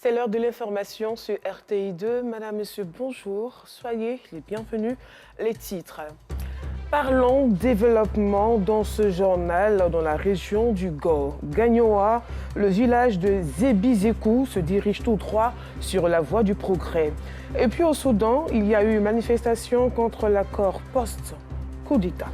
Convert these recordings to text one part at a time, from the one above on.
C'est l'heure de l'information sur RTI2. Madame, Monsieur, bonjour. Soyez les bienvenus. Les titres. Parlons développement dans ce journal dans la région du Gagnoa. Le village de Zébizekou se dirige tout droit sur la voie du progrès. Et puis au Soudan, il y a eu une manifestation contre l'accord post-coup d'État.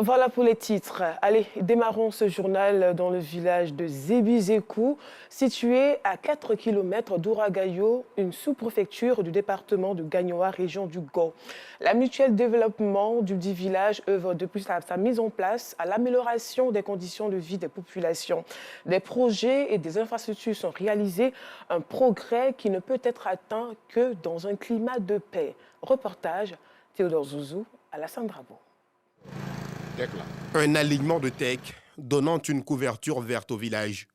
Voilà pour les titres. Allez, démarrons ce journal dans le village de Zébizekou, situé à 4 km d'Ouragayo, une sous-préfecture du département de Gagnoa, région du Go. La mutuelle développement du dit village œuvre depuis sa mise en place à l'amélioration des conditions de vie des populations. Des projets et des infrastructures sont réalisés, un progrès qui ne peut être atteint que dans un climat de paix. Reportage Théodore Zouzou, Alassane Drabo. Un alignement de teck donnant une couverture verte au village.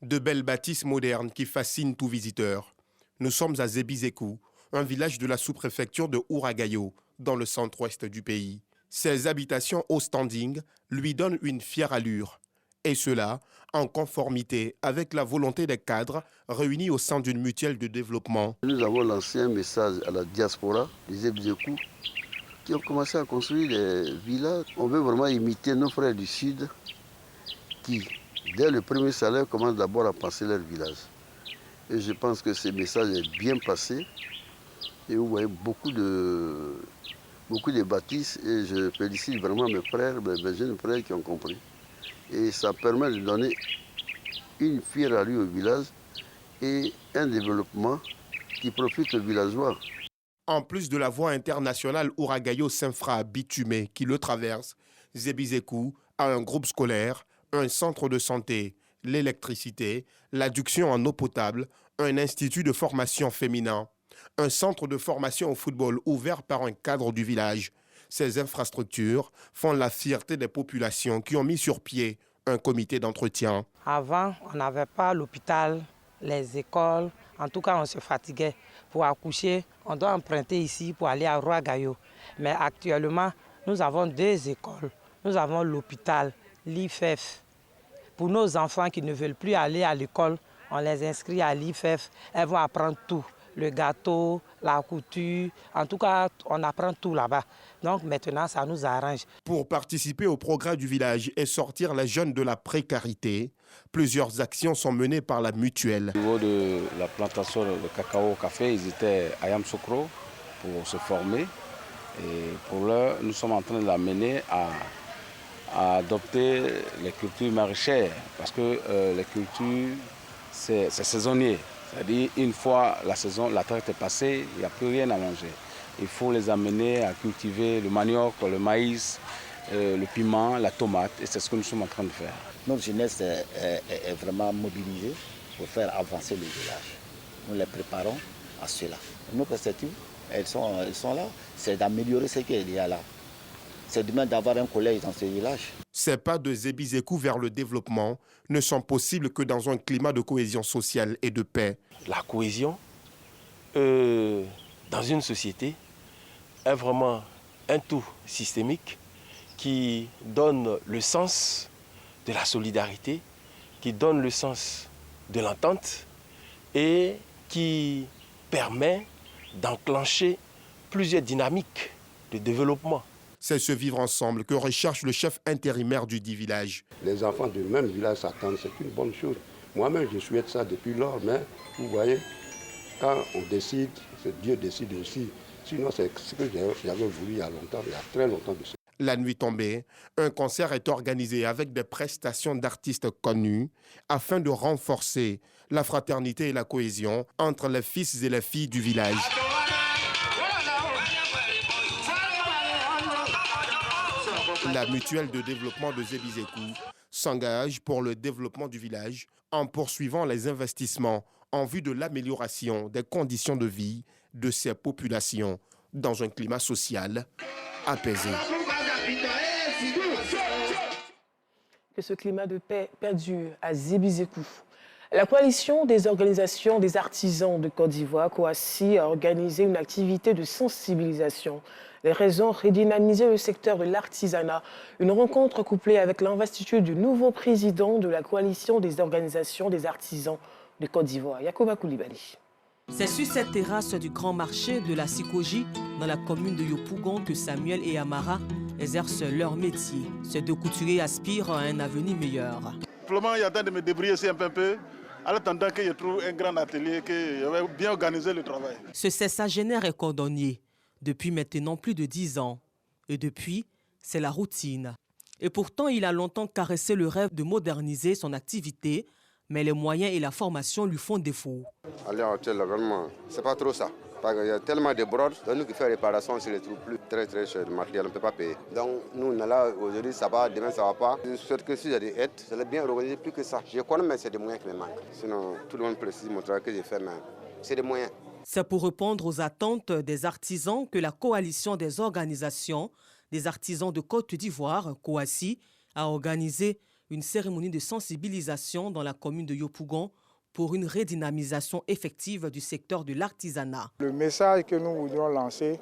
De belles bâtisses modernes qui fascinent tout visiteur. Nous sommes à Zébizekou, un village de la sous-préfecture de Ouragayo, dans le centre-ouest du pays. Ses habitations au standing lui donnent une fière allure. Et cela en conformité avec la volonté des cadres réunis au sein d'une mutuelle de développement. Nous avons lancé un message à la diaspora de Zébizekou qui ont commencé à construire des villas. On veut vraiment imiter nos frères du Sud qui, dès le premier salaire, commencent d'abord à penser leur village. Et je pense que ce message est bien passé. Et vous voyez beaucoup de bâtisses et je félicite vraiment mes frères, mes jeunes frères qui ont compris. Et ça permet de donner une fière allure au village et un développement qui profite aux villageois. En plus de la voie internationale Ouragayo-Saint-Fra bitumée qui le traverse, Zébizekou a un groupe scolaire, un centre de santé, l'électricité, l'adduction en eau potable, un institut de formation féminin, un centre de formation au football ouvert par un cadre du village. Ces infrastructures font la fierté des populations qui ont mis sur pied un comité d'entretien. Avant, on n'avait pas l'hôpital, les écoles. En tout cas, on se fatiguait. Pour accoucher, on doit emprunter ici pour aller à Ouragayo. Mais actuellement, nous avons 2 écoles. Nous avons l'hôpital, l'IFEF. Pour nos enfants qui ne veulent plus aller à l'école, on les inscrit à l'IFEF. Elles vont apprendre tout. Le gâteau, la couture. En tout cas, on apprend tout là-bas. Donc maintenant, ça nous arrange. Pour participer au progrès du village et sortir les jeunes de la précarité, plusieurs actions sont menées par la mutuelle. Au niveau de la plantation de cacao, café, ils étaient à Yamsoukro pour se former. Et pour l'heure, nous sommes en train de l'amener à adopter les cultures maraîchères. Parce que les cultures, c'est saisonnier. C'est-à-dire, une fois la traite est passée, il n'y a plus rien à manger. Il faut les amener à cultiver le manioc, le maïs, le piment, la tomate. Et c'est ce que nous sommes en train de faire. Notre jeunesse est vraiment mobilisée pour faire avancer le village. Nous les préparons à cela. Nos perspectives, elles sont là. C'est d'améliorer ce qu'il y a là. C'est demain d'avoir un collège dans ce village. Ces pas de Zébizekou vers le développement ne sont possibles que dans un climat de cohésion sociale et de paix. La cohésion dans une société est vraiment un tout systémique qui donne le sens de la solidarité, qui donne le sens de l'entente et qui permet d'enclencher plusieurs dynamiques de développement. C'est ce vivre ensemble que recherche le chef intérimaire du dit village. Les enfants du même village s'attendent, c'est une bonne chose. Moi-même, je souhaite ça depuis lors, mais vous voyez, quand on décide, Dieu décide aussi. Sinon, c'est ce que j'avais voulu il y a longtemps, il y a très longtemps de ça. La nuit tombée, un concert est organisé avec des prestations d'artistes connus afin de renforcer la fraternité et la cohésion entre les fils et les filles du village. La mutuelle de développement de Zébizekou s'engage pour le développement du village en poursuivant les investissements en vue de l'amélioration des conditions de vie de ces populations dans un climat social apaisé. Que ce climat de paix perdure à Zébizekou. La coalition des organisations des artisans de Côte d'Ivoire, COACI, a organisé une activité de sensibilisation. Les raisons redynamiser le secteur de l'artisanat. Une rencontre couplée avec l'investiture du nouveau président de la coalition des organisations des artisans de Côte d'Ivoire, Yacouba Koulibaly. C'est sur cette terrasse du grand marché de la Sikoji, dans la commune de Yopougon, que Samuel et Amara exercent leur métier. Ces deux couturiers aspirent à un avenir meilleur. Simplement, il y a temps de me débrouiller aussi un peu, en attendant que je trouve un grand atelier, que je vais bien organiser le travail. Ce sexagénaire est cordonnier depuis maintenant plus de 10 ans. Et depuis, c'est la routine. Et pourtant, il a longtemps caressé le rêve de moderniser son activité, mais les moyens et la formation lui font défaut. À l'heure actuelle, c'est pas trop ça. Parce qu'il y a tellement de brodes, donc nous qui faisons réparation, c'est les trucs plus très cher, le matériel, on ne peut pas payer. Donc nous, on est là, aujourd'hui ça va, demain ça va pas. Je souhaite que si j'ai des aides, je l'ai bien organisé plus que ça. Je connais, mais c'est des moyens qui me manquent. Sinon, tout le monde précise mon travail que j'ai fait, mais c'est des moyens. C'est pour répondre aux attentes des artisans que la coalition des organisations des artisans de Côte d'Ivoire, COACI, a organisé une cérémonie de sensibilisation dans la commune de Yopougon pour une redynamisation effective du secteur de l'artisanat. Le message que nous voudrions lancer,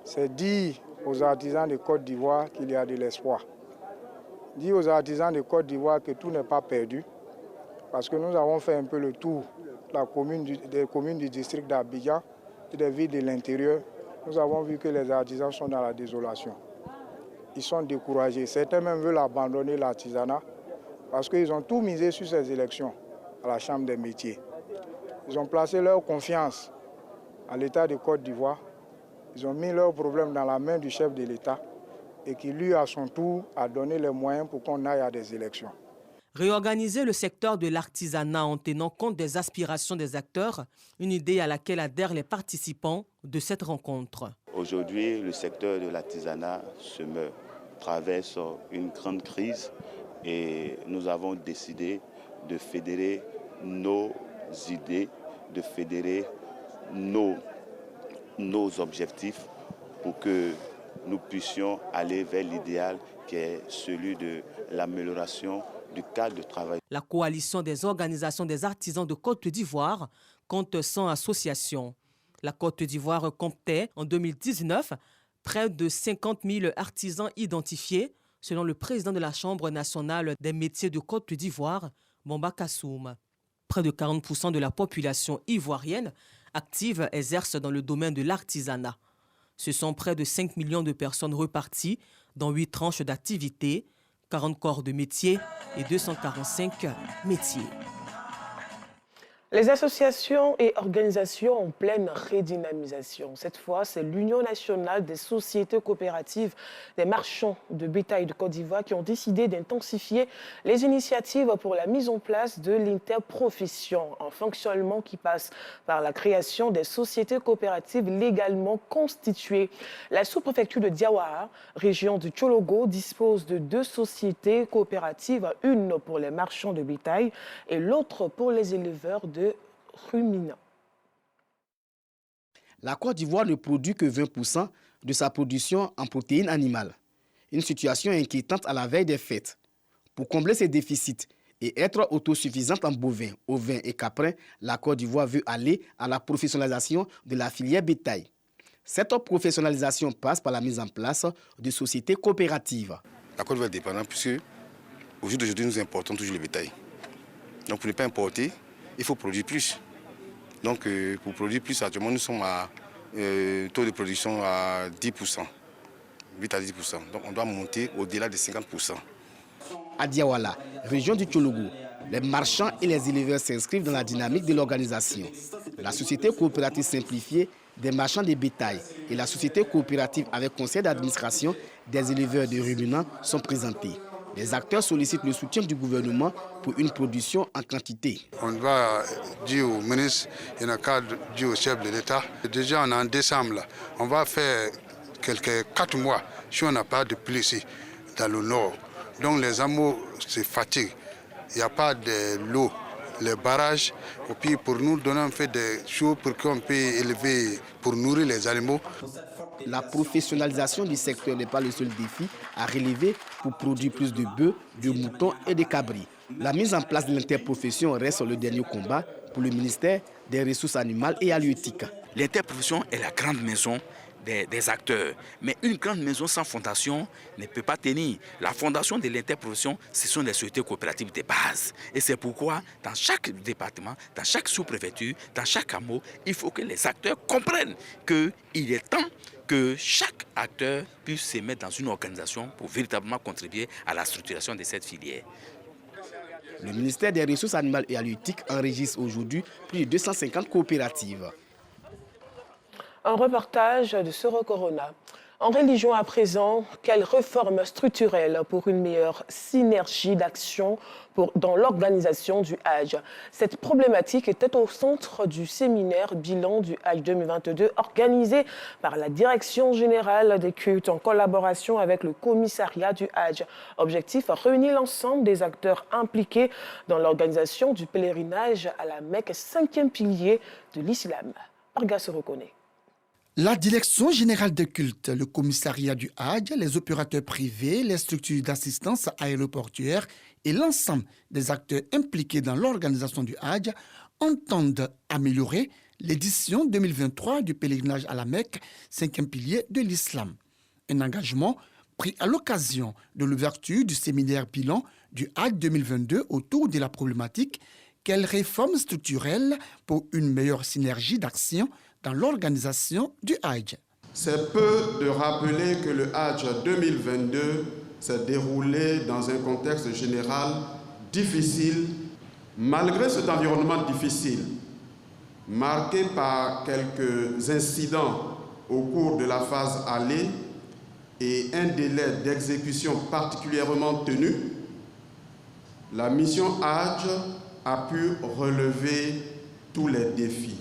c'est dire aux artisans de Côte d'Ivoire qu'il y a de l'espoir. Dire aux artisans de Côte d'Ivoire que tout n'est pas perdu, parce que nous avons fait un peu le tour des communes du district d'Abidjan et des villes de l'intérieur. Nous avons vu que les artisans sont dans la désolation. Ils sont découragés. Certains même veulent abandonner l'artisanat parce qu'ils ont tout misé sur ces élections à la Chambre des métiers. Ils ont placé leur confiance à l'État de Côte d'Ivoire. Ils ont mis leurs problèmes dans la main du chef de l'État et qui, lui, à son tour, a donné les moyens pour qu'on aille à des élections. Réorganiser le secteur de l'artisanat en tenant compte des aspirations des acteurs, une idée à laquelle adhèrent les participants de cette rencontre. Aujourd'hui, le secteur de l'artisanat se meurt, traverse une grande crise et nous avons décidé de fédérer nos idées, de fédérer nos objectifs pour que nous puissions aller vers l'idéal qui est celui de l'amélioration du cadre de travail. La coalition des organisations des artisans de Côte d'Ivoire compte 100 associations. La Côte d'Ivoire comptait en 2019 près de 50 000 artisans identifiés, selon le président de la Chambre nationale des métiers de Côte d'Ivoire, Bamba Kassoum. Près de 40% de la population ivoirienne active exerce dans le domaine de l'artisanat. Ce sont près de 5 millions de personnes reparties dans 8 tranches d'activité, 40 corps de métiers et 245 métiers. Les associations et organisations en pleine redynamisation. Cette fois, c'est l'Union nationale des sociétés coopératives des marchands de bétail de Côte d'Ivoire qui ont décidé d'intensifier les initiatives pour la mise en place de l'interprofession, un fonctionnement qui passe par la création des sociétés coopératives légalement constituées. La sous-préfecture de Diawara, région du Tchologo, dispose de 2 sociétés coopératives, une pour les marchands de bétail et l'autre pour les éleveurs de ruminants. La Côte d'Ivoire ne produit que 20% de sa production en protéines animales. Une situation inquiétante à la veille des fêtes. Pour combler ces déficits et être autosuffisante en bovins, ovins et caprins, la Côte d'Ivoire veut aller à la professionnalisation de la filière bétail. Cette professionnalisation passe par la mise en place de sociétés coopératives. La Côte d'Ivoire est dépendante puisque au jour d'aujourd'hui, nous importons toujours le bétail. Donc pour ne pas importer, il faut produire plus. Donc pour produire plus, actuellement, nous sommes à taux de production à 10%, 8 à 10%. Donc on doit monter au-delà de 50%. À Diawala, région du Tchologo, les marchands et les éleveurs s'inscrivent dans la dynamique de l'organisation. La société coopérative simplifiée des marchands de bétail et la société coopérative avec conseil d'administration des éleveurs de ruminants sont présentés. Les acteurs sollicitent le soutien du gouvernement pour une production en quantité. On va dire au ministre et dans le cadre dire au chef de l'État. Déjà en décembre, là, on va faire quelques 4 mois si on n'a pas de pluie ici dans le nord. Donc les animaux se fatiguent. Il n'y a pas de l'eau, les barrages. Et puis pour nous donner un peu de choses pour qu'on puisse élever, pour nourrir les animaux. La professionnalisation du secteur n'est pas le seul défi à relever pour produire plus de bœufs, de moutons et de cabris. La mise en place de l'interprofession reste le dernier combat pour le ministère des Ressources animales et halieutiques. L'interprofession est la grande maison des acteurs. Mais une grande maison sans fondation ne peut pas tenir. La fondation de l'interprofession, ce sont les sociétés coopératives de base. Et c'est pourquoi, dans chaque département, dans chaque sous-préfecture, dans chaque hameau, il faut que les acteurs comprennent qu'il est temps que chaque acteur puisse se mettre dans une organisation pour véritablement contribuer à la structuration de cette filière. Le ministère des Ressources animales et halieutiques enregistre aujourd'hui plus de 250 coopératives. Un reportage de Soro Corona. En religion à présent, quelle réforme structurelle pour une meilleure synergie d'action dans l'organisation du Hajj? Cette problématique était au centre du séminaire bilan du Hajj 2022 organisé par la Direction générale des cultes en collaboration avec le commissariat du Hajj. Objectif, réunir l'ensemble des acteurs impliqués dans l'organisation du pèlerinage à la Mecque, 5e pilier de l'islam. Parga se reconnaît. La Direction générale des cultes, le commissariat du Hajj, les opérateurs privés, les structures d'assistance aéroportuaire et l'ensemble des acteurs impliqués dans l'organisation du Hajj entendent améliorer l'édition 2023 du pèlerinage à la Mecque, 5e pilier de l'islam. Un engagement pris à l'occasion de l'ouverture du séminaire bilan du Hajj 2022 autour de la problématique « Quelle réforme structurelle pour une meilleure synergie d'action dans l'organisation du Hajj ». C'est peu de rappeler que le Hajj 2022 s'est déroulé dans un contexte général difficile. Malgré cet environnement difficile, marqué par quelques incidents au cours de la phase aller et un délai d'exécution particulièrement tenu, la mission Hajj a pu relever tous les défis.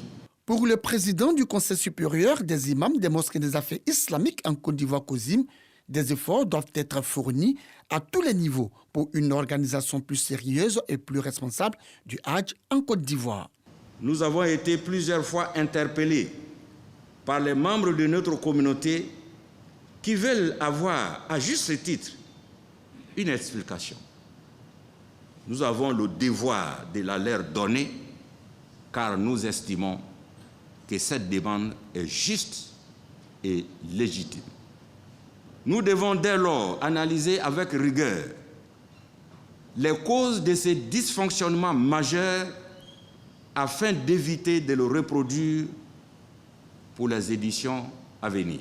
Pour le président du Conseil supérieur des imams des mosquées des affaires islamiques en Côte d'Ivoire, COSIM, des efforts doivent être fournis à tous les niveaux pour une organisation plus sérieuse et plus responsable du Hajj en Côte d'Ivoire. Nous avons été plusieurs fois interpellés par les membres de notre communauté qui veulent avoir, à juste titre, une explication. Nous avons le devoir de la leur donner car nous estimons que cette demande est juste et légitime. Nous devons dès lors analyser avec rigueur les causes de ces dysfonctionnements majeurs afin d'éviter de le reproduire pour les éditions à venir.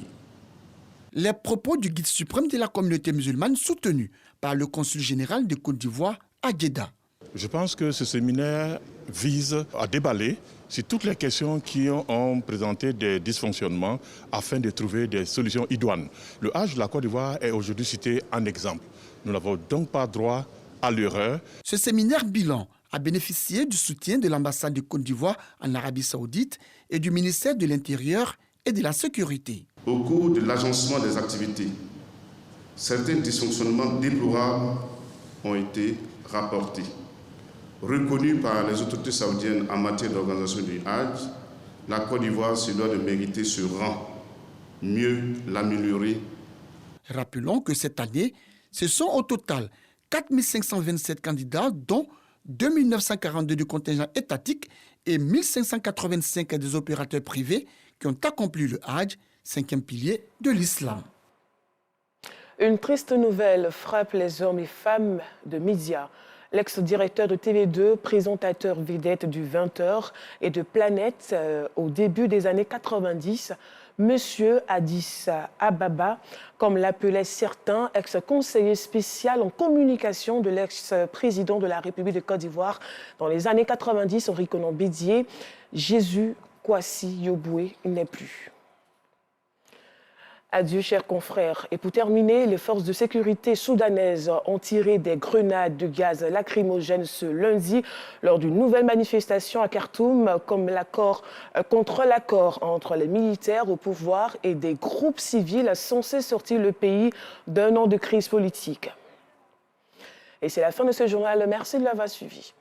Les propos du guide suprême de la communauté musulmane soutenus par le consul général de Côte d'Ivoire à Djeddah. Je pense que ce séminaire vise à déballer sur toutes les questions qui ont présenté des dysfonctionnements afin de trouver des solutions idoines. Le Hajj de la Côte d'Ivoire est aujourd'hui cité en exemple. Nous n'avons donc pas droit à l'erreur. Ce séminaire bilan a bénéficié du soutien de l'ambassade de Côte d'Ivoire en Arabie Saoudite et du ministère de l'Intérieur et de la Sécurité. Au cours de l'agencement des activités, certains dysfonctionnements déplorables ont été rapportés. Reconnue par les autorités saoudiennes en matière d'organisation du Hajj, la Côte d'Ivoire se doit de mériter ce rang, mieux l'améliorer. Rappelons que cette année, ce sont au total 4 527 candidats, dont 2 942 du contingent étatique et 1 585 des opérateurs privés qui ont accompli le Hajj, 5e pilier de l'islam. Une triste nouvelle frappe les hommes et femmes de médias. L'ex-directeur de TV2, présentateur vedette du 20h et de Planète au début des années 90, Monsieur Addis Ababa, comme l'appelaient certains, ex-conseiller spécial en communication de l'ex-président de la République de Côte d'Ivoire dans les années 90, Henri Konan Bédié, Jésus Kwasi Yoboué, il n'est plus. Adieu, chers confrères. Et pour terminer, les forces de sécurité soudanaises ont tiré des grenades de gaz lacrymogène ce lundi lors d'une nouvelle manifestation à Khartoum contre l'accord entre les militaires au pouvoir et des groupes civils censés sortir le pays d'un an de crise politique. Et c'est la fin de ce journal. Merci de l'avoir suivi.